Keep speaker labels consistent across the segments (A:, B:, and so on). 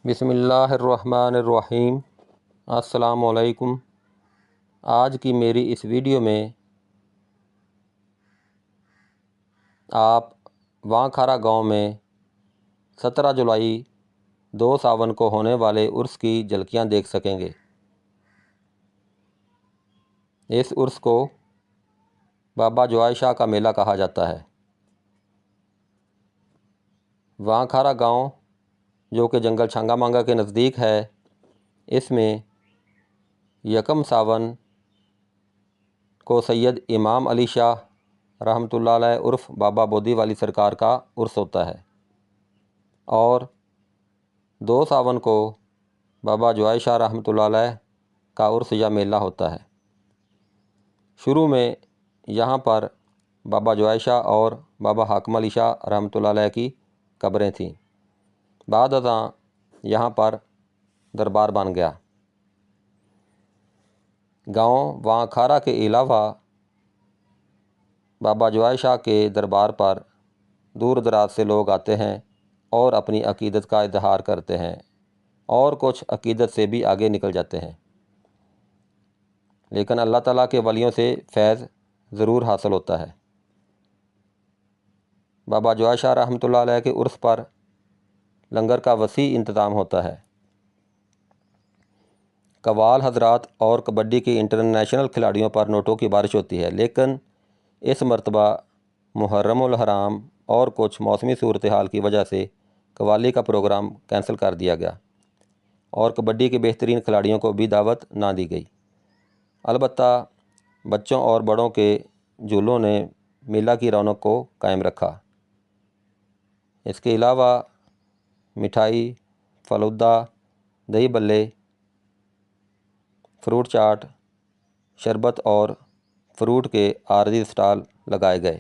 A: بسم اللہ الرحمن الرحیم۔ السلام علیکم۔ آج کی میری اس ویڈیو میں آپ وانکھارا گاؤں میں 17 جولائی 2 ساون کو ہونے والے عرس کی جھلکیاں دیکھ سکیں گے۔ اس عرس کو بابا جوائی شاہ کا میلہ کہا جاتا ہے۔ وانکھارا گاؤں جو کہ جنگل چھنگا مانگا کے نزدیک ہے، اس میں یکم ساون کو سید امام علی شاہ رحمۃ اللہ علیہ عرف بابا بودی والی سرکار کا عرس ہوتا ہے، اور 2 ساون کو بابا جوائی شاہ رحمۃ اللہ علیہ کا عرس یا میلہ ہوتا ہے۔ شروع میں یہاں پر بابا جوائی شاہ اور بابا حاکم علی شاہ رحمۃ اللہ علیہ کی قبریں تھیں۔ بعد ازاں یہاں پر دربار بن گیا۔ گاؤں وانکھارا کے علاوہ بابا جوائی شاہ کے دربار پر دور دراز سے لوگ آتے ہیں اور اپنی عقیدت کا اظہار کرتے ہیں، اور کچھ عقیدت سے بھی آگے نکل جاتے ہیں، لیکن اللہ تعالیٰ کے ولیوں سے فیض ضرور حاصل ہوتا ہے۔ بابا جوائی شاہ رحمۃ اللہ علیہ کے عرس پر لنگر کا وسیع انتظام ہوتا ہے۔ قوال حضرات اور کبڈی کے انٹرنیشنل کھلاڑیوں پر نوٹوں کی بارش ہوتی ہے، لیکن اس مرتبہ محرم الحرام اور کچھ موسمی صورتحال کی وجہ سے قوالی کا پروگرام کینسل کر دیا گیا، اور کبڈی کے بہترین کھلاڑیوں کو بھی دعوت نہ دی گئی۔ البتہ بچوں اور بڑوں کے جھولوں نے میلہ کی رونق کو قائم رکھا۔ اس کے علاوہ مٹھائی، فلودہ، دہی بلے، فروٹ چاٹ، شربت اور فروٹ کے عارضی اسٹال لگائے گئے۔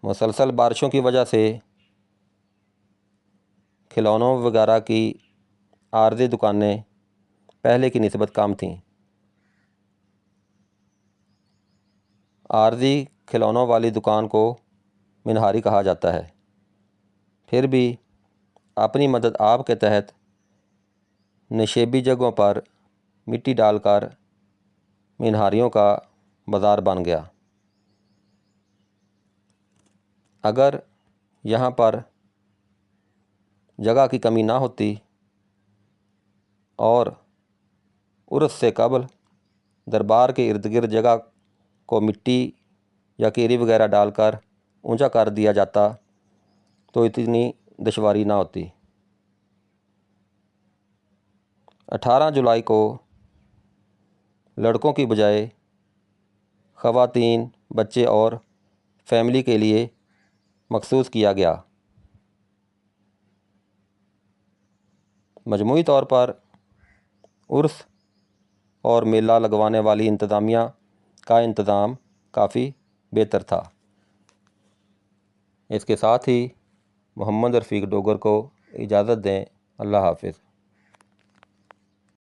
A: مسلسل بارشوں کی وجہ سے کھلونوں وغیرہ کی عارضی دکانیں پہلے کی نسبت کم تھیں۔ عارضی کھلونوں والی دکان کو منہاری کہا جاتا ہے۔ پھر بھی اپنی مدد آپ کے تحت نشیبی جگہوں پر مٹی ڈال کر منہاریوں کا بازار بن گیا۔ اگر یہاں پر جگہ کی کمی نہ ہوتی اور عرس سے قبل دربار کے ارد گرد جگہ کو مٹی یا کیری وغیرہ ڈال کر اونچا کر دیا جاتا تو اتنی دشواری نہ ہوتی۔ 18 جولائی کو لڑکوں کی بجائے خواتین، بچے اور فیملی کے لیے مخصوص کیا گیا۔ مجموعی طور پر عرس اور میلہ لگوانے والی انتظامیہ کا انتظام کافی بہتر تھا۔ اس کے ساتھ ہی محمد رفیق ڈوگر کو اجازت دیں۔ اللہ حافظ۔